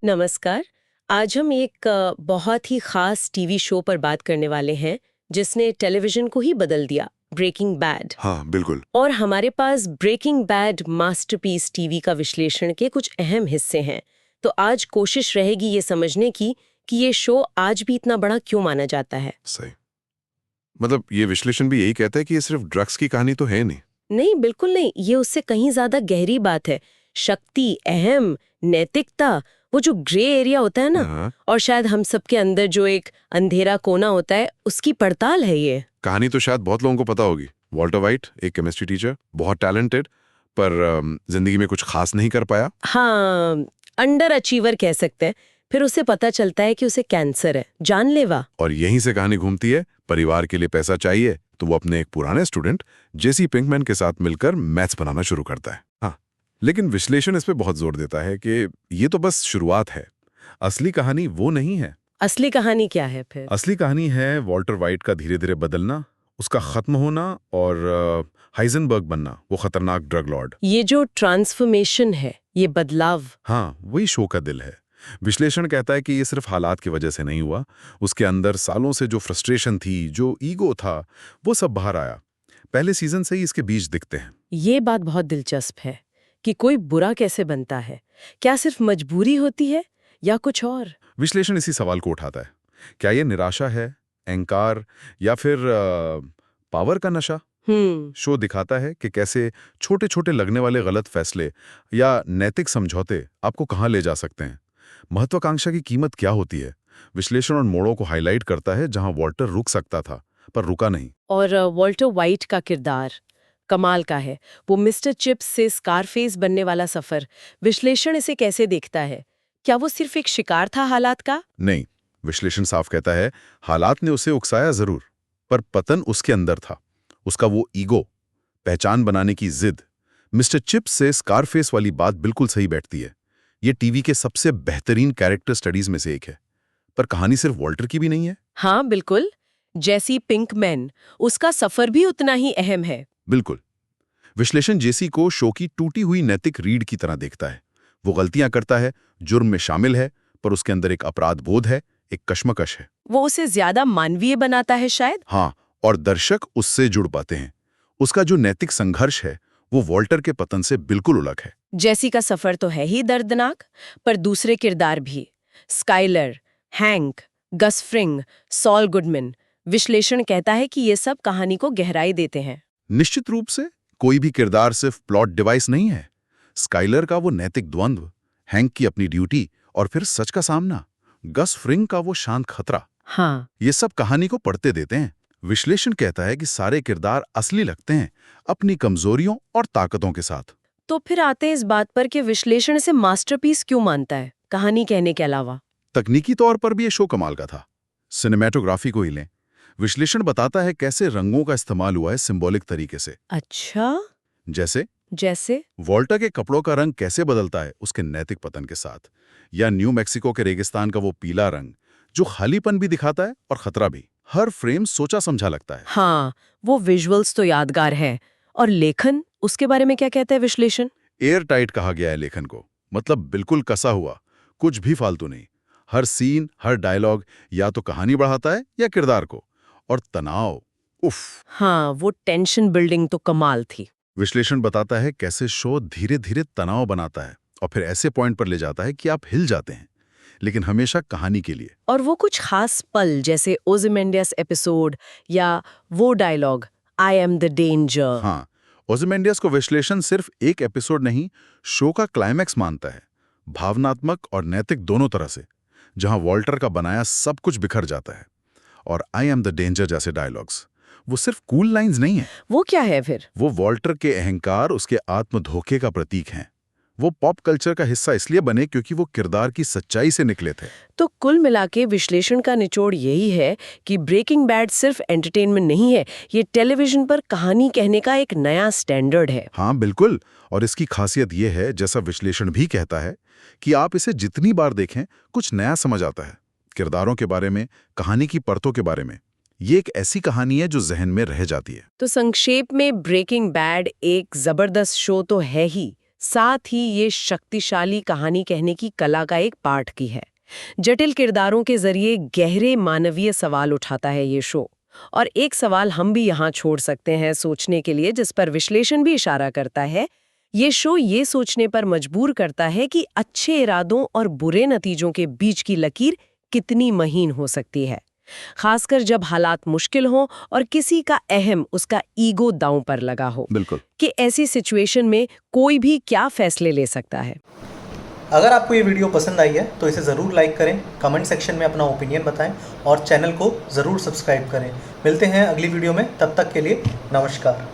नमस्कार। आज हम एक बहुत ही खास टीवी शो पर बात करने वाले हैं जिसने टेलीविजन को ही बदल दिया, ब्रेकिंग बैड। हाँ, बिल्कुल। और हमारे पास ब्रेकिंग बैड मास्टरपीस टीवी का विश्लेषण के कुछ अहम हिस्से हैं। तो आज कोशिश रहेगी ये समझने की कि ये शो आज भी इतना बड़ा क्यों माना जाता है। सही। मतलब ये विश्लेषण भी यही कहता है कि ये सिर्फ ड्रग्स की कहानी तो है नहीं। नहीं, बिल्कुल नहीं, ये उससे कहीं ज्यादा गहरी बात है। शक्ति, अहम, नैतिकता, वो जो ग्रे एरिया होता है ना, हाँ। और शायद हम सबके अंदर जो एक अंधेरा कोना होता है, उसकी पड़ताल है ये। कहानी तो शायद बहुत लोगों को पता होगी। वॉल्टर वाइट, एक केमिस्ट्री टीचर, बहुत टैलेंटेड, पर जिंदगी में कुछ खास नहीं कर पाया। हाँ, अंडर अचीवर कह सकते हैं। फिर उसे पता चलता है कि उसे कैंसर है, जानलेवा। और यहीं से कहानी घूमती है। परिवार के लिए पैसा चाहिए तो वो अपने एक पुराने स्टूडेंट जेसी पिंकमैन के साथ मिलकर मैथ्स बनाना शुरू करता है। हाँ, लेकिन विश्लेषण इस पे बहुत जोर देता है कि ये तो बस शुरुआत है, असली कहानी वो नहीं है। असली कहानी क्या है फिर? असली कहानी है वॉल्टर वाइट का धीरे धीरे बदलना, उसका खत्म होना और हाइजेनबर्ग बनना, वो खतरनाक ड्रग लॉर्ड। ये जो ट्रांसफॉर्मेशन है, ये बदलाव। हाँ, वही शो का दिल है। विश्लेषण कहता है कि ये सिर्फ हालात की वजह से नहीं हुआ, उसके अंदर सालों से जो फ्रस्ट्रेशन थी, जो ईगो था, वो सब बाहर आया। पहले सीजन से ही इसके बीज दिखते हैं। ये बात बहुत दिलचस्प है कि कोई बुरा कैसे बनता है। क्या सिर्फ मजबूरी होती है या कुछ और? विश्लेषण इसी सवाल को उठाता है, क्या ये निराशा है, अहंकार, या फिर पावर का नशा? शो दिखाता है कि कैसे छोटे छोटे लगने वाले गलत फैसले या नैतिक समझौते आपको कहाँ ले जा सकते हैं। महत्वाकांक्षा की कीमत क्या होती है। विश्लेषण उन मोड़ों को हाईलाइट करता है जहां वॉल्टर रुक सकता था पर रुका नहीं। और वॉल्टर वाइट का किरदार कमाल का है। वो मिस्टर चिप्स से स्कारफेस बनने वाला सफर, विश्लेषण इसे कैसे देखता है? क्या वो सिर्फ एक शिकार था हालात का? नहीं, विश्लेषण साफ कहता है हालात ने उसे उकसाया जरूर, पर पतन उसके अंदर था। उसका वो ईगो, पहचान बनाने की जिद। मिस्टर चिप्स से स्कारफेस वाली बात बिल्कुल सही बैठती है। ये टीवी के सबसे बेहतरीन कैरेक्टर स्टडीज में से एक है। पर कहानी सिर्फ वॉल्टर की भी नहीं है। हाँ बिल्कुल, जैसी पिंकमैन, उसका सफर भी उतना ही अहम है। बिल्कुल। विश्लेषण जेसी को शो की टूटी हुई नैतिक रीढ़ की तरह देखता है। वो गलतियां करता है, जुर्म में शामिल है, पर उसके अंदर एक अपराध बोध है, एक कश्मकश है। वो उसे ज्यादा मानवीय बनाता है शायद। हाँ, और दर्शक उससे जुड़ पाते हैं। उसका जो नैतिक संघर्ष है वो वॉल्टर के पतन से बिल्कुल अलग है। जेसी का सफर तो है ही दर्दनाक, पर दूसरे किरदार भी, स्काइलर, हैंक, गस फ्रिंग, सॉल गुडमैन, विश्लेषण कहता है कि ये सब कहानी को गहराई देते हैं। निश्चित रूप से कोई भी किरदार सिर्फ प्लॉट डिवाइस नहीं है। स्काइलर का वो नैतिक द्वंद्व, हैंक की अपनी ड्यूटी और फिर सच का सामना, गस फ्रिंग का वो शांत खतरा, हाँ, ये सब कहानी को पढ़ते देते हैं। विश्लेषण कहता है कि सारे किरदार असली लगते हैं, अपनी कमजोरियों और ताकतों के साथ। तो फिर आते हैं इस बात पर कि विश्लेषण इसे मास्टरपीस क्यों मानता है, कहानी कहने के अलावा। तकनीकी तौर पर भी ये शो कमाल का था। सिनेमैटोग्राफी को ही लें, विश्लेषण बताता है कैसे रंगों का इस्तेमाल हुआ है सिंबॉलिक तरीके से। अच्छा, जैसे जैसे? वॉल्टर के कपड़ों का रंग कैसे बदलता है उसके नैतिक पतन के साथ, या न्यू मैक्सिको के रेगिस्तान का वो पीला रंग जो खालीपन भी दिखाता है और खतरा भी। हर फ्रेम सोचा समझा लगता है। हाँ, वो विजुअल्स तो यादगार है। और लेखन, उसके बारे में क्या कहता है विश्लेषण? एयर टाइट कहा गया है लेखन को, मतलब बिल्कुल कसा हुआ, कुछ भी फालतू नहीं। हर सीन, हर डायलॉग या तो कहानी बढ़ाता है या किरदार को। और तनाव, उफ। हाँ, वो टेंशन बिल्डिंग तो कमाल थी। विश्लेषण बताता है कैसे शो धीरे धीरे तनाव बनाता है और फिर ऐसे पॉइंट पर ले जाता है कि आप हिल जाते हैं, लेकिन हमेशा कहानी के लिए। और वो कुछ खास पल जैसे ओzymandias एपिसोड या वो dialogue, I am the danger. हाँ, ओzymandias को विश्लेषण सिर्फ एक एपिसोड नहीं, शो का क्लाइमैक्स मानता है, भावनात्मक और नैतिक दोनों तरह से, जहां वॉल्टर का बनाया सब कुछ बिखर जाता है। और आई एम द डेंजर जैसे डायलॉग्स, वो सिर्फ कूल लाइंस नहीं है। वो क्या है फिर? वो वॉल्टर के अहंकार, उसके आत्म धोखे का प्रतीक हैं। वो पॉप कल्चर का हिस्सा इसलिए बने क्योंकि वो किरदार की सच्चाई से निकले थे। तो कुल मिला के विश्लेषण का निचोड़ यही है कि ब्रेकिंग बैड सिर्फ एंटरटेनमेंट नहीं है, ये टेलीविजन पर कहानी कहने का एक नया स्टैंडर्ड है। हाँ बिल्कुल, और इसकी खासियत ये है, जैसा विश्लेषण भी कहता है, कि आप इसे जितनी बार देखें कुछ नया समझ आता है, किरदारों के बारे में, कहानी की परतों के बारे में। ये एक ऐसी कहानी है जो जहन में रह जाती है। तो संक्षेप में ब्रेकिंग बैड एक जबरदस्त शो तो है ही, साथ ही ये शक्तिशाली कहानी कहने की कला का एक पार्ट की है। जटिल किरदारों के जरिए गहरे मानवीय सवाल उठाता है ये शो। और एक सवाल हम भी यहाँ छोड़ सकते हैं सोचने के लिए, जिस पर विश्लेषण भी इशारा करता है। ये शो ये सोचने पर मजबूर करता है कि अच्छे इरादों और बुरे नतीजों के बीच की लकीर कितनी महीन हो सकती है, खासकर जब हालात मुश्किल हों और किसी का अहम, उसका ईगो दांव पर लगा हो। बिल्कुल। कि ऐसी सिचुएशन में कोई भी क्या फैसले ले सकता है। अगर आपको ये वीडियो पसंद आई है तो इसे ज़रूर लाइक करें, कमेंट सेक्शन में अपना ओपिनियन बताएं और चैनल को ज़रूर सब्सक्राइब करें। मिलते हैं अगली वीडियो में, तब तक के लिए नमस्कार।